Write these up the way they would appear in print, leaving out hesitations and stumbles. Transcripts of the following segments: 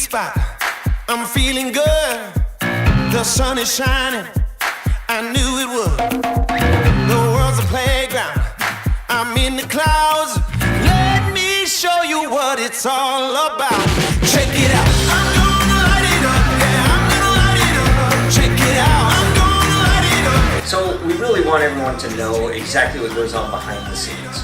spot. I'm feeling good. The sun is shining. I knew it would. The world's a playground. I'm in the clouds. Let me show you what it's all about. Check it out. I'm gonna light it up. Yeah, I'm gonna light it up. Check it out. I'm gonna light it up. So we really want everyone to know exactly what goes on behind the scenes.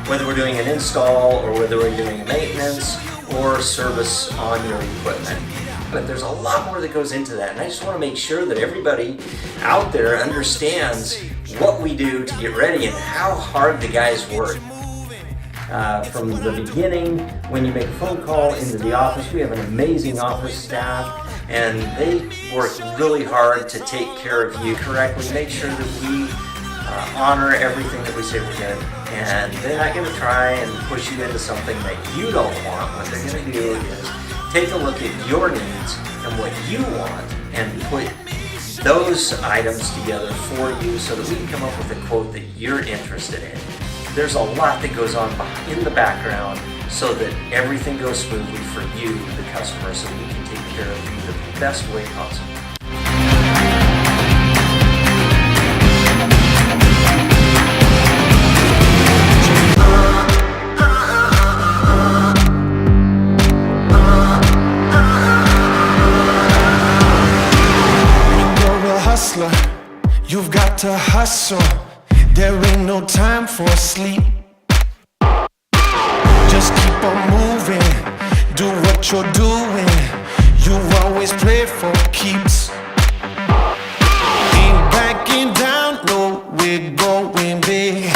Whether we're doing an install or whether we're doing maintenance or service on your equipment. But there's a lot more that goes into that, and I just want to make sure that everybody out there understands what we do to get ready and how hard the guys work. From the beginning, when you make a phone call into the office, we have an amazing office staff, and they work really hard to take care of you correctly, make sure that we honor everything that we say we're going to, and they're not going to try and push you into something that you don't want. What they're going to do is take a look at your needs and what you want and put those items together for you so that we can come up with a quote that you're interested in. There's a lot that goes on in the background so that everything goes smoothly for you, the customer, so we can take care of you the best way possible. You've got to hustle, there ain't no time for sleep. Just keep on moving, do what you're doing. You've always played for keeps. Ain't backing down, no, we're going big.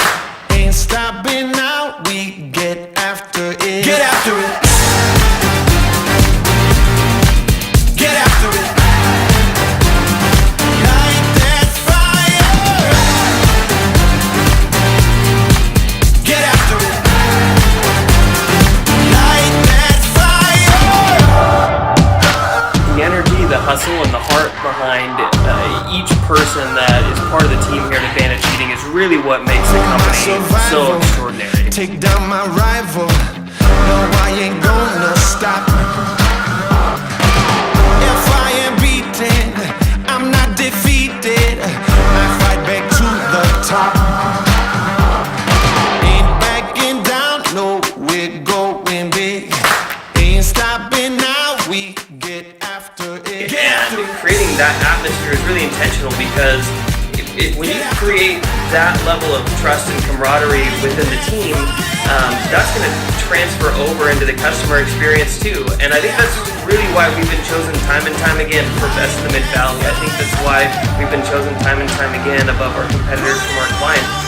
Ain't stopping now, we get after it. Get after it. Get after it. Hustle and the heart behind each person that is part of the team here at Advantage Heating is really what makes the company so extraordinary. Take down my rival, no, I ain't gonna stop. If I am beaten, I'm not defeated. I fight back to the top. Ain't backing down, no, we're going big. Ain't stopping now, we get after it. And creating that atmosphere is really intentional because when you create that level of trust and camaraderie within the team, that's going to transfer over into the customer experience too. And I think that's really why we've been chosen time and time again for Best in the Mid-Valley. I think that's why we've been chosen time and time again above our competitors from our clients.